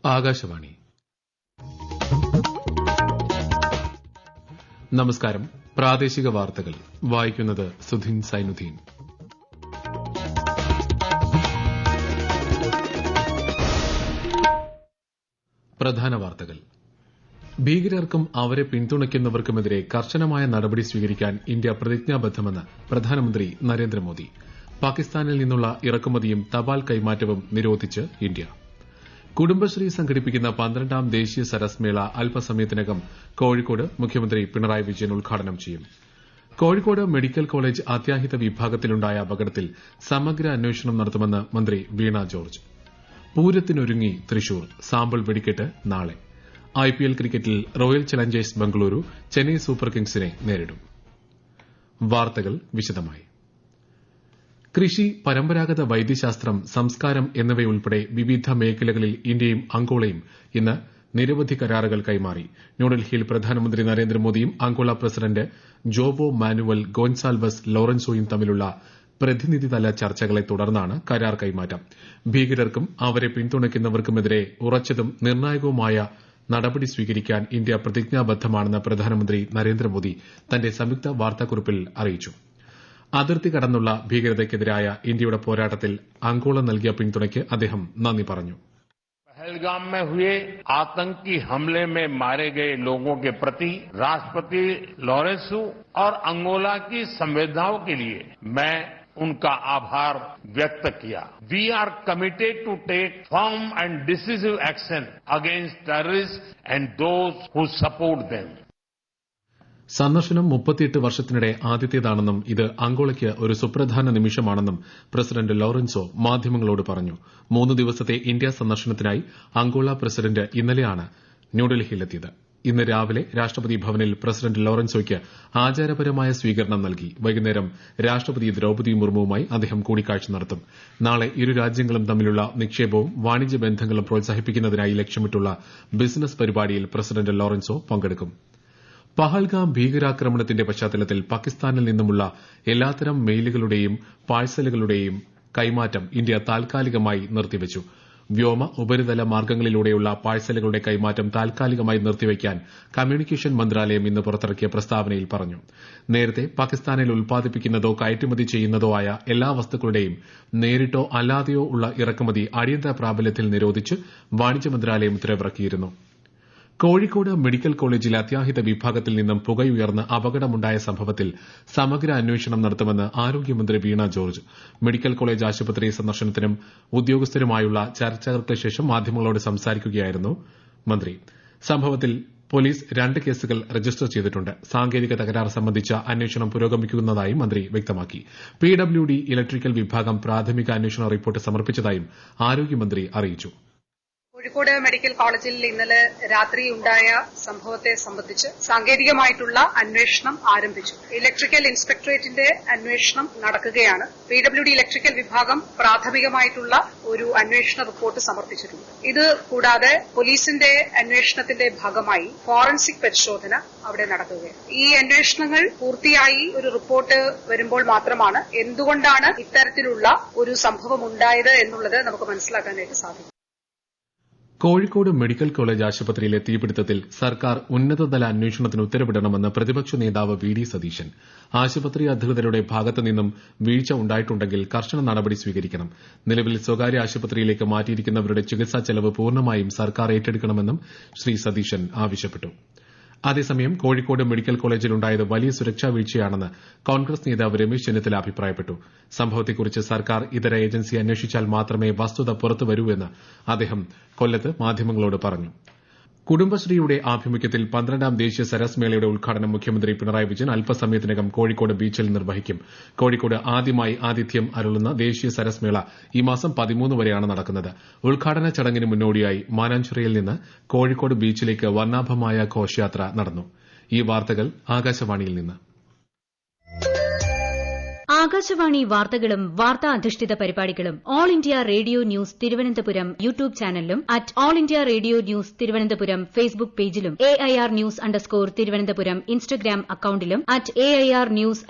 ആകാശവാണി. നമസ്കാരം. പ്രാദേശിക വാർത്തകൾ വായിക്കുന്നത് സുധിൻ സൈനുദ്ദീൻ. പ്രധാന വാർത്തകൾ. ഭീകരർക്കും അവരെ പിന്തുണയ്ക്കുന്നവർക്കുമെതിരെ കർശനമായ നടപടി സ്വീകരിക്കാൻ ഇന്ത്യ പ്രതിജ്ഞാബദ്ധമെന്ന് പ്രധാനമന്ത്രി നരേന്ദ്രമോദി. പാകിസ്ഥാനിൽ നിന്നുള്ള ഇറക്കുമതിയും തപാൽ കൈമാറ്റവും നിരോധിച്ച് ഇന്ത്യ. കുടുംബശ്രീ സംഘടിപ്പിക്കുന്ന 12ാം ദേശീയ സരസ് മേള അല്പസമയത്തിനകം കോഴിക്കോട് മുഖ്യമന്ത്രി പിണറായി വിജയൻ ഉദ്ഘാടനം ചെയ്യും. കോഴിക്കോട് മെഡിക്കൽ കോളേജ് അത്യാഹിത വിഭാഗത്തിലുണ്ടായ അപകടത്തിൽ സമഗ്ര അന്വേഷണം നടത്തുമെന്ന് മന്ത്രി വീണ ജോർജ്. പൂരത്തിനൊരുങ്ങി തൃശൂർ. സാമ്പിൾ വെടിക്കെട്ട് നാളെ. IPL ക്രിക്കറ്റിൽ royal Challengers Bengaluru Chennai super കിങ്സിനെ നേരിടും. വാർത്തകൾ വിശദമായി. കൃഷി, പരമ്പരാഗത വൈദ്യശാസ്ത്രം, സംസ്കാരം എന്നിവയുൾപ്പെടെ വിവിധ മേഖലകളിൽ ഇന്ത്യയും അംഗോളയും ഇന്ന് നിരവധി കരാറുകൾ കൈമാറി. ന്യൂഡൽഹിയിൽ പ്രധാനമന്ത്രി നരേന്ദ്രമോദിയും Angola president Joao Manuel Goncalves ലോറൻസോയും തമ്മിലുള്ള പ്രതിനിധിതല ചർച്ചകളെ തുടർന്നാണ് കരാർ കൈമാറ്റം. ഭീകരർക്കും അവരെ പിന്തുണയ്ക്കുന്നവർക്കുമെതിരെ ഉറച്ചതും നിർണായകവുമായ നടപടി സ്വീകരിക്കാൻ ഇന്ത്യ പ്രതിജ്ഞാബദ്ധമാണെന്ന് പ്രധാനമന്ത്രി നരേന്ദ്രമോദി തന്റെ സംയുക്ത വാർത്താക്കുറിപ്പിൽ അറിയിച്ചു. അതിർത്തി കടന്നുള്ള ഭീകരതയ്ക്കെതിരായ ഇന്ത്യയുടെ പോരാട്ടത്തിൽ അംഗോള നൽകിയ പിന്തുണയ്ക്ക് അദ്ദേഹം നന്ദി പറഞ്ഞു. पहलगाम में हुए आतंकी हमले में मारे गए लोगों के प्रति राष्ट्रपति लॉरेंसो और अंगोला की संवेदनाओं के लिए मैं उनका आभार व्यक्त किया. We are committed to take firm and decisive action against terrorists and those who support them. സന്ദർശനം 38 വർഷത്തിനിടെ ആദ്യത്തേതാണെന്നും ഇത് അംഗോളയ്ക്ക് ഒരു സുപ്രധാന നിമിഷമാണെന്നും പ്രസിഡന്റ് ലോറൻസോ മാധ്യമങ്ങളോട് പറഞ്ഞു. 3 ദിവസത്തെ ഇന്ത്യ സന്ദർശനത്തിനായി അംഗോള പ്രസിഡന്റ് ഇന്നലെയാണ് ന്യൂഡൽഹിയിലെത്തിയത്. ഇന്ന് രാവിലെ രാഷ്ട്രപതി ഭവനിൽ പ്രസിഡന്റ് ലോറൻസോയ്ക്ക് ആചാരപരമായ സ്വീകരണം നൽകി. വൈകുന്നേരം രാഷ്ട്രപതി ദ്രൌപദി മുർമുവുമായി അദ്ദേഹം കൂടിക്കാഴ്ച നടത്തും. നാളെ ഇരു രാജ്യങ്ങളും തമ്മിലുള്ള നിക്ഷേപവും വാണിജ്യ ബന്ധങ്ങളും പ്രോത്സാഹിപ്പിക്കുന്നതിനായി ലക്ഷ്യമിട്ടുള്ള ബിസിനസ് പരിപാടിയിൽ പ്രസിഡന്റ് ലോറൻസോ പങ്കെടുക്കും. പഹൽഗാം ഭീകരാക്രമണത്തിന്റെ പശ്ചാത്തലത്തിൽ പാകിസ്ഥാനിൽ നിന്നുമുള്ള എല്ലാത്തരം മെയിലുകളുടെയും പാഴ്സലുകളുടെയും കൈമാറ്റം ഇന്ത്യ താൽക്കാലികമായി നിർത്തിവച്ചു. വ്യോമ, ഉപരിതല മാർഗ്ഗങ്ങളിലൂടെയുള്ള പാഴ്സലുകളുടെ കൈമാറ്റം താൽക്കാലികമായി നിർത്തിവയ്ക്കാൻ കമ്മ്യൂണിക്കേഷൻ മന്ത്രാലയം ഇന്ന് പുറത്തിറക്കിയ പ്രസ്താവനയിൽ പറഞ്ഞു. നേരത്തെ പാകിസ്ഥാനിൽ ഉൽപ്പാദിപ്പിക്കുന്നതോ കയറ്റുമതി ചെയ്യുന്നതോ ആയ എല്ലാ വസ്തുക്കളുടെയും നേരിട്ടോ അല്ലാതെയോ ഉള്ള ഇറക്കുമതി അടിയന്തര പ്രാബല്യത്തിൽ നിരോധിച്ച് വാണിജ്യ മന്ത്രാലയം ഉത്തരവിറക്കിയിരുന്നു. കോഴിക്കോട് മെഡിക്കൽ കോളേജിലെ അത്യാഹിത വിഭാഗത്തിൽ നിന്നും പുകയുയർന്ന് അപകടമുണ്ടായ സംഭവത്തിൽ സമഗ്ര അന്വേഷണം നടത്തുമെന്ന് ആരോഗ്യമന്ത്രി വീണ ജോർജ്. മെഡിക്കൽ കോളേജ് ആശുപത്രി സന്ദർശനത്തിനും ഉദ്യോഗസ്ഥരുമായുള്ള ചർച്ചകൾക്ക് ശേഷം മാധ്യമങ്ങളോട് സംസാരിക്കുകയായിരുന്നു മന്ത്രി. സംഭവത്തിൽ പോലീസ് 2 കേസുകൾ രജിസ്റ്റർ ചെയ്തിട്ടുണ്ട്. സാങ്കേതിക തകരാർ സംബന്ധിച്ച അന്വേഷണം പുരോഗമിക്കുന്നതായും മന്ത്രി വ്യക്തമാക്കി. PWD ഇലക്ട്രിക്കൽ വിഭാഗം പ്രാഥമിക അന്വേഷണ റിപ്പോർട്ട് സമർപ്പിച്ചതായും ആരോഗ്യമന്ത്രി അറിയിച്ചു. കോഴിക്കോട് മെഡിക്കൽ കോളേജിൽ ഇന്നലെ രാത്രി ഉണ്ടായ സംഭവത്തെ സംബന്ധിച്ച് സാങ്കേതികമായിട്ടുള്ള അന്വേഷണം ആരംഭിച്ചു. ഇലക്ട്രിക്കൽ ഇൻസ്പെക്ടറേറ്റിന്റെ അന്വേഷണം നടക്കുകയാണ്. PWD ഇലക്ട്രിക്കൽ വിഭാഗം പ്രാഥമികമായിട്ടുള്ള ഒരു അന്വേഷണ റിപ്പോർട്ട് സമർപ്പിച്ചിട്ടുണ്ട്. ഇത് കൂടാതെ പോലീസിന്റെ അന്വേഷണത്തിന്റെ ഭാഗമായി ഫോറൻസിക് പരിശോധന അവിടെ നടക്കുകയാണ്. ഈ അന്വേഷണങ്ങൾ പൂർത്തിയായി ഒരു റിപ്പോർട്ട് വരുമ്പോൾ മാത്രമാണ് എന്തുകൊണ്ടാണ് ഇത്തരത്തിലുള്ള ഒരു സംഭവം ഉണ്ടായത് എന്നുള്ളത് നമുക്ക് മനസ്സിലാക്കാനായിട്ട് സാധിക്കും. കോഴിക്കോട് മെഡിക്കൽ കോളേജ് ആശുപത്രിയിലെ തീപിടുത്തത്തിൽ സർക്കാർ ഉന്നതതല അന്വേഷണത്തിന് ഉത്തരവിടണമെന്ന് പ്രതിപക്ഷ നേതാവ് VD സതീശൻ. ആശുപത്രി അധികൃതരുടെ ഭാഗത്തുനിന്നും വീഴ്ച ഉണ്ടായിട്ടുണ്ടെങ്കിൽ കർശന നടപടി സ്വീകരിക്കണം. നിലവിൽ സ്വകാര്യ ആശുപത്രിയിലേക്ക് മാറ്റിയിരിക്കുന്നവരുടെ ചികിത്സാ ചെലവ് പൂർണ്ണമായും സർക്കാർ ഏറ്റെടുക്കണമെന്നും ശ്രീ സതീശൻ ആവശ്യപ്പെട്ടു. അതേസമയം കോഴിക്കോട് മെഡിക്കൽ കോളേജിലുണ്ടായത് വലിയ സുരക്ഷാ വീഴ്ചയാണെന്ന് കോൺഗ്രസ് നേതാവ് രമേശ് ചെന്നിത്തല അഭിപ്രായപ്പെട്ടു. സംഭവത്തെക്കുറിച്ച് സർക്കാർ ഇതര ഏജൻസി അന്വേഷിച്ചാൽ മാത്രമേ വസ്തുത പുറത്തുവരൂ എന്ന് അദ്ദേഹം കൊല്ലത്ത് മാധ്യമങ്ങളോട് പറഞ്ഞു. കുടുംബശ്രീയുടെ ആഭിമുഖ്യത്തിൽ 12ാം ദേശീയ സരസ് മേളയുടെ ഉദ്ഘാടനം മുഖ്യമന്ത്രി പിണറായി വിജയൻ അല്പസമയത്തിനകം കോഴിക്കോട് ബീച്ചിൽ നിർവഹിക്കും. കോഴിക്കോട് ആദ്യമായി ആതിഥ്യം അരുളുന്ന ദേശീയ സരസ് മേള ഈ മാസം 13 വരെയാണ് നടക്കുന്നത്. ഉദ്ഘാടന ചടങ്ങിന് മുന്നോടിയായി മാനാഞ്ചിറയിൽ നിന്ന് കോഴിക്കോട് ബീച്ചിലേക്ക് വർണ്ണാഭമായ ഘോഷയാത്ര നടന്നു. ഈ വാർത്തകൾ ആകാശവാണിയിൽ നിന്ന്. ആകാശവാണി വാർത്തകളും വാർത്താ അധിഷ്ഠിത പരിപാടികളും All India Radio News Thiruvananthapuram YouTube ചാനലിലും All India Radio News Thiruvananthapuram Facebook പേജിലും AIR _ തിരുവനന്തപുരം ഇൻസ്റ്റഗ്രാം അക്കൌണ്ടിലും AIR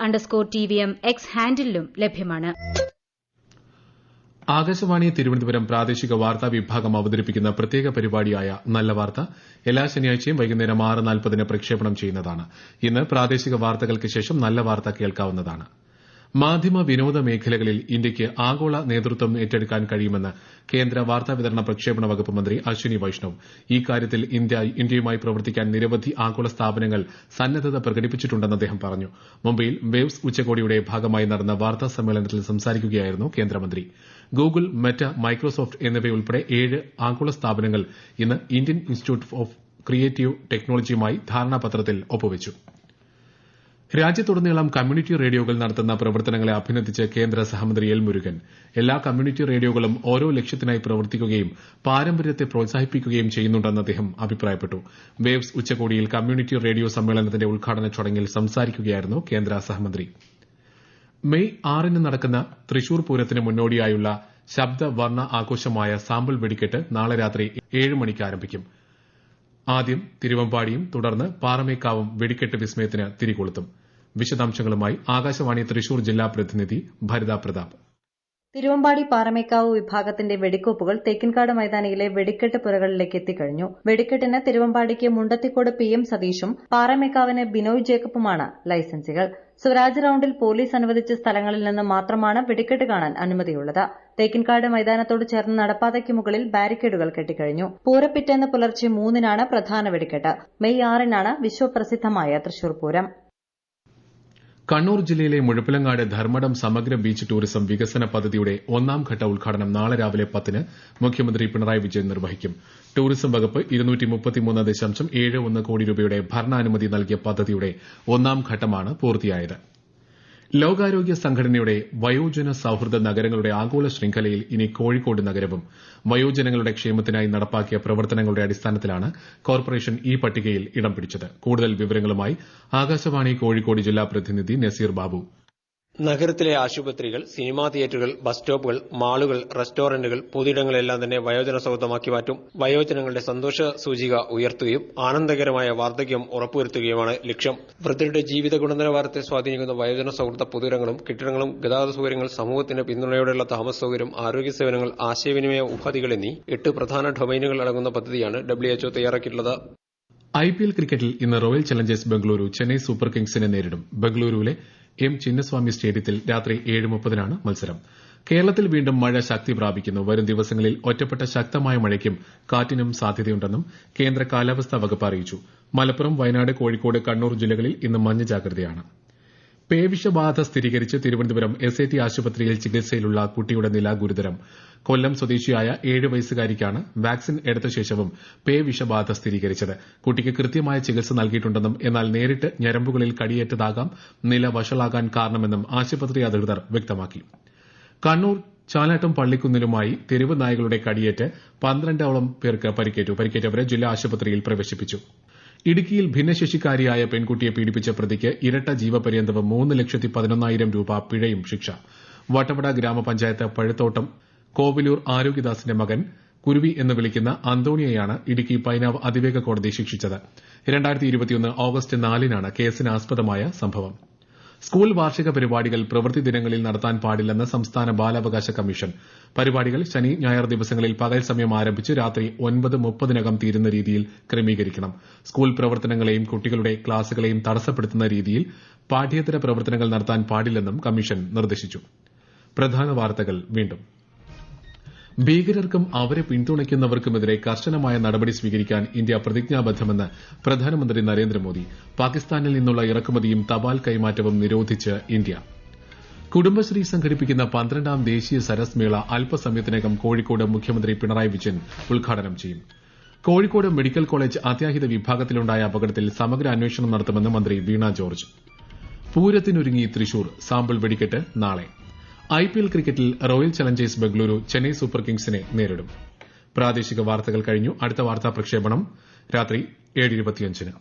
_TVM X ഹാൻഡിലും ലഭ്യമാണ്. ആകാശവാണി തിരുവനന്തപുരം പ്രാദേശിക വാർത്താ വിഭാഗം അവതരിപ്പിക്കുന്ന പ്രത്യേക പരിപാടിയായ നല്ല വാർത്ത എല്ലാ ശനിയാഴ്ചയും വൈകുന്നേരം 6:40 പ്രക്ഷേപണം ചെയ്യുന്നതാണ്. ഇന്ന് പ്രാദേശിക വാർത്തകൾക്ക് ശേഷം നല്ല വാർത്ത കേൾക്കാവുന്നതാണ്. മാധ്യമ വിനോദ മേഖലകളിൽ ഇന്ത്യയ്ക്ക് ആഗോള നേതൃത്വം ഏറ്റെടുക്കാൻ കഴിയുമെന്ന് കേന്ദ്ര വാർത്താവിതരണ പ്രക്ഷേപണ വകുപ്പ് മന്ത്രി അശ്വിനി വൈഷ്ണവ്. ഈ കാര്യത്തിൽ ഇന്ത്യയുമായി പ്രവർത്തിക്കാൻ നിരവധി ആഗോള സ്ഥാപനങ്ങൾ സന്നദ്ധത പ്രകടിപ്പിച്ചിട്ടുണ്ടെന്ന് അദ്ദേഹം പറഞ്ഞു. മുംബൈയിൽ വേവ്സ് ഉച്ചകോടിയുടെ ഭാഗമായി നടന്ന വാർത്താ സമ്മേളനത്തിൽ സംസാരിക്കുകയായിരുന്നു കേന്ദ്രമന്ത്രി. ഗൂഗിൾ, മെറ്റ, മൈക്രോസോഫ്റ്റ് എന്നിവയുൾപ്പെടെ 7 ആഗോള സ്ഥാപനങ്ങൾ ഇന്ന് ഇന്ത്യൻ ഇൻസ്റ്റിറ്റ്യൂട്ട് ഓഫ് ക്രിയേറ്റീവ് ടെക്നോളജിയുമായി ധാരണാപത്രത്തിൽ ഒപ്പുവച്ചു. രാജ്യത്തുടനീളം കമ്മ്യൂണിറ്റി റേഡിയോകൾ നടത്തുന്ന പ്രവർത്തനങ്ങളെ അഭിനന്ദിച്ച് കേന്ദ്ര സഹമന്ത്രി എൽ മുരുകൻ. എല്ലാ കമ്മ്യൂണിറ്റി റേഡിയോകളും ഓരോ ലക്ഷ്യത്തിനായി പ്രവർത്തിക്കുകയും പാരമ്പര്യത്തെ പ്രോത്സാഹിപ്പിക്കുകയും ചെയ്യുന്നുണ്ടെന്ന് അദ്ദേഹം അഭിപ്രായപ്പെട്ടു. വേവ്സ് ഉച്ചകോടിയിൽ കമ്മ്യൂണിറ്റി റേഡിയോ സമ്മേളനത്തിന്റെ ഉദ്ഘാടന ചടങ്ങിൽ സംസാരിക്കുകയായിരുന്നു കേന്ദ്ര സഹമന്ത്രി. മെയ് 6-ന് നടക്കുന്ന തൃശൂർ പൂരത്തിന് മുന്നോടിയായുള്ള ശബ്ദവർണ്ണ ആഘോഷമായ സാമ്പിൾ വെടിക്കെട്ട് നാളെ രാത്രി 7 മണിക്ക് ആരംഭിക്കും. ആദ്യം തിരുവമ്പാടിയും തുടർന്ന് പാറമേക്കാവും വെടിക്കെട്ട് വിസ്മയത്തിന് തിരികൊളുത്തും. വിശദാംശങ്ങളുമായി ആകാശവാണി തൃശൂർ ജില്ലാ പ്രതിനിധി ഭരിത പ്രതാപ്. തിരുവമ്പാടി പാറമേക്കാവ് വിഭാഗത്തിന്റെ വെടിക്കോപ്പുകൾ തേക്കിൻകാട് മൈതാനിയിലെ വെടിക്കെട്ട് പുരകളിലേക്ക് എത്തിക്കഴിഞ്ഞു. വെടിക്കെട്ടിന് തിരുവമ്പാടിക്ക് മുണ്ടത്തിക്കോട് PM സതീഷും പാറമേക്കാവിന് ബിനോയ് ജേക്കബുമാണ് ലൈസൻസികൾ. സ്വരാജ് റൌണ്ടിൽ പോലീസ് അനുവദിച്ച സ്ഥലങ്ങളിൽ നിന്ന് മാത്രമാണ് വെടിക്കെട്ട് കാണാൻ അനുമതിയുള്ളത്. തേക്കിൻകാട് മൈതാനത്തോട് ചേർന്ന് നടപ്പാതയ്ക്ക് മുകളിൽ ബാരിക്കേഡുകൾ കെട്ടിക്കഴിഞ്ഞു. പൂരപ്പിറ്റേന്ന് പുലർച്ചെ 3-നാണ് പ്രധാന വെടിക്കെട്ട്. മെയ് 6-നാണ് വിശ്വപ്രസിദ്ധമായ തൃശൂർ പൂരം. കണ്ണൂർ ജില്ലയിലെ മുഴപ്പിലങ്ങാട് ധർമ്മടം സമഗ്ര ബീച്ച് ടൂറിസം വികസന പദ്ധതിയുടെ 1ാം ഘട്ട ഉദ്ഘാടനം നാളെ രാവിലെ 10-ന് മുഖ്യമന്ത്രി പിണറായി വിജയൻ നിർവഹിക്കും. ടൂറിസം വകുപ്പ് 233.71 കോടി രൂപയുടെ ഭരണാനുമതി നൽകിയ പദ്ധതിയുടെ 1ാം ഘട്ടമാണ് പൂർത്തിയായത്. ലോകാരോഗ്യ സംഘടനയുടെ വയോജന സൌഹൃദ നഗരങ്ങളുടെ ആഗോള ശൃംഖലയിൽ ഇനി കോഴിക്കോട് നഗരവും. വയോജനങ്ങളുടെ ക്ഷേമത്തിനായി നടപ്പാക്കിയ പ്രവർത്തനങ്ങളുടെ അടിസ്ഥാനത്തിലാണ് കോർപ്പറേഷൻ ഈ പട്ടികയിൽ ഇടം പിടിച്ചത്. കൂടുതൽ വിവരങ്ങളുമായി ആകാശവാണി കോഴിക്കോട് ജില്ലാ പ്രതിനിധി നസീർ ബാബു. നഗരത്തിലെ ആശുപത്രികൾ, സിനിമാ തിയേറ്ററുകൾ, ബസ് സ്റ്റോപ്പുകൾ, മാളുകൾ, റെസ്റ്റോറന്റുകൾ, പൊതുയിടങ്ങളെല്ലാം തന്നെ വയോജന സൌഹൃദമാക്കി മാറ്റും. വയോജനങ്ങളുടെ സന്തോഷ സൂചിക ഉയർത്തുകയും ആനന്ദകരമായ വാർദ്ധക്യം ഉറപ്പുവരുത്തുകയുമാണ് ലക്ഷ്യം. വൃദ്ധരുടെ ജീവിത ഗുണനിലവാരത്തെ സ്വാധീനിക്കുന്ന വയോജന സൌഹൃദ പൊതുയിടങ്ങളും കെട്ടിടങ്ങളും, ഗതാഗത സൌകര്യങ്ങൾ, സമൂഹത്തിന് പിന്തുണയോടെയുള്ള താമസ സൌകര്യം, ആരോഗ്യ സേവനങ്ങൾ, ആശയവിനിമയ ഉപാധികൾ എന്നീ 8 പ്രധാന ഡൊമൈനുകൾ അടങ്ങുന്ന പദ്ധതിയാണ് WHO തയ്യാറാക്കിയിട്ടുള്ളത്. IPL ക്രിക്കറ്റിൽ ഇന്ന് royal Challengers Bengaluru Chennai super കിങ്സിനെ നേരിടും. ബംഗളൂരുവിലെ M ചിന്നസ്വാമി സ്റ്റേഡിയത്തിൽ രാത്രി 7:30-നാണ് മത്സരം. കേരളത്തിൽ വീണ്ടും മഴ ശക്തി പ്രാപിക്കുന്നു. വരും ദിവസങ്ങളിൽ ഒറ്റപ്പെട്ട ശക്തമായ മഴയ്ക്കും കാറ്റിനും സാധ്യതയുണ്ടെന്നും കേന്ദ്ര കാലാവസ്ഥാ വകുപ്പ് അറിയിച്ചു. മലപ്പുറം, വയനാട്, കോഴിക്കോട്, കണ്ണൂർ ജില്ലകളിൽ ഇന്ന് മഞ്ഞ ജാഗ്രതയാണ്. പേവിഷബാധ സ്ഥിരീകരിച്ച് തിരുവനന്തപുരം SAT ആശുപത്രിയിൽ ചികിത്സയിലുള്ള കുട്ടിയുടെ നില ഗുരുതരം. കൊല്ലം സ്വദേശിയായ 7 വയസ്സുകാരിക്കാണ് വാക്സിൻ എടുത്ത ശേഷവും പേവിഷബാധ സ്ഥിരീകരിച്ചത്. കുട്ടിക്ക് കൃത്യമായ ചികിത്സ നൽകിയിട്ടുണ്ടെന്നും എന്നാൽ നേരിട്ട് ഞരമ്പുകളിൽ കടിയേറ്റതാകാം നില വഷളാകാൻ കാരണമെന്നും ആശുപത്രി അധികൃതർ വ്യക്തമാക്കി. കണ്ണൂർ ചാലാട്ടും പള്ളിക്കുന്നിലുമായി തെരുവ് നായകളുടെ കടിയേറ്റ് 12ഓളം പേർക്ക് പരിക്കേറ്റു. പരിക്കേറ്റവരെ ജില്ലാ ആശുപത്രിയിൽ പ്രവേശിപ്പിച്ചു. ഇടുക്കിയിൽ ഭിന്നശേഷിക്കാരിയായ പെൺകുട്ടിയെ പീഡിപ്പിച്ച പ്രതിക്ക് ഇരട്ട ജീവപര്യന്തവും 3,11,000 രൂപ പിഴയും ശിക്ഷ. വട്ടവട ഗ്രാമപഞ്ചായത്ത് പഴുത്തോട്ടം കോവിലൂർ ആരോഗ്യദാസിന്റെ മകൻ കുരുവി എന്ന് വിളിക്കുന്ന അന്തോണിയെയാണ് ഇടുക്കി പൈനാവ് അതിവേഗ കോടതി ശിക്ഷിച്ചത്. 2021 ഓഗസ്റ്റ് 4-നാണ് കേസിന് ആസ്പദമായ സംഭവം. സ്കൂൾ വാർഷിക പരിപാടികൾ പ്രവൃത്തി ദിനങ്ങളിൽ നടത്താൻ പാടില്ലെന്ന് സംസ്ഥാന ബാലാവകാശ കമ്മീഷൻ. പരിപാടികൾ ശനി, ഞായർ ദിവസങ്ങളിൽ പകൽ സമയം ആരംഭിച്ച് രാത്രി 9:30-നകം തീരുന്ന രീതിയിൽ ക്രമീകരിക്കണം. സ്കൂൾ പ്രവർത്തനങ്ങളെയും കുട്ടികളുടെ ക്ലാസുകളെയും തടസ്സപ്പെടുത്തുന്ന രീതിയിൽ പാഠ്യേതര പ്രവർത്തനങ്ങൾ നടത്താൻ പാടില്ലെന്നും കമ്മീഷൻ നിർദ്ദേശിച്ചു. പ്രധാന വാർത്തകൾ വീണ്ടും. ഭീകരർക്കും അവരെ പിന്തുണയ്ക്കുന്നവർക്കുമെതിരെ കർശനമായ നടപടി സ്വീകരിക്കാൻ ഇന്ത്യ പ്രതിജ്ഞാബദ്ധമെന്ന് പ്രധാനമന്ത്രി നരേന്ദ്രമോദി. പാകിസ്ഥാനിൽ നിന്നുള്ള ഇറക്കുമതിയും തപാൽ കൈമാറ്റവും നിരോധിച്ച് ഇന്ത്യ. കുടുംബശ്രീ സംഘടിപ്പിക്കുന്ന 12ാം ദേശീയ സരസ് മേള അല്പസമയത്തിനകം കോഴിക്കോട് മുഖ്യമന്ത്രി പിണറായി വിജയൻ ഉദ്ഘാടനം ചെയ്യും. കോഴിക്കോട് മെഡിക്കൽ കോളേജ് അത്യാഹിത വിഭാഗത്തിലുണ്ടായ അപകടത്തിൽ സമഗ്ര അന്വേഷണം നടത്തുമെന്ന് മന്ത്രി വീണ ജോർജ്. പൂരത്തിനൊരുങ്ങി തൃശൂർ, സാമ്പിൾ വെടിക്കെട്ട് നാളെ. IPL ക്രിക്കറ്റിൽ royal Challengers Bengaluru Chennai super കിങ്സിനെ നേരിടും. പ്രാദേശിക വാർത്തകൾ കഴിഞ്ഞു. അടുത്ത വാർത്താ പ്രക്ഷേപണം രാത്രി 7:25-ന്.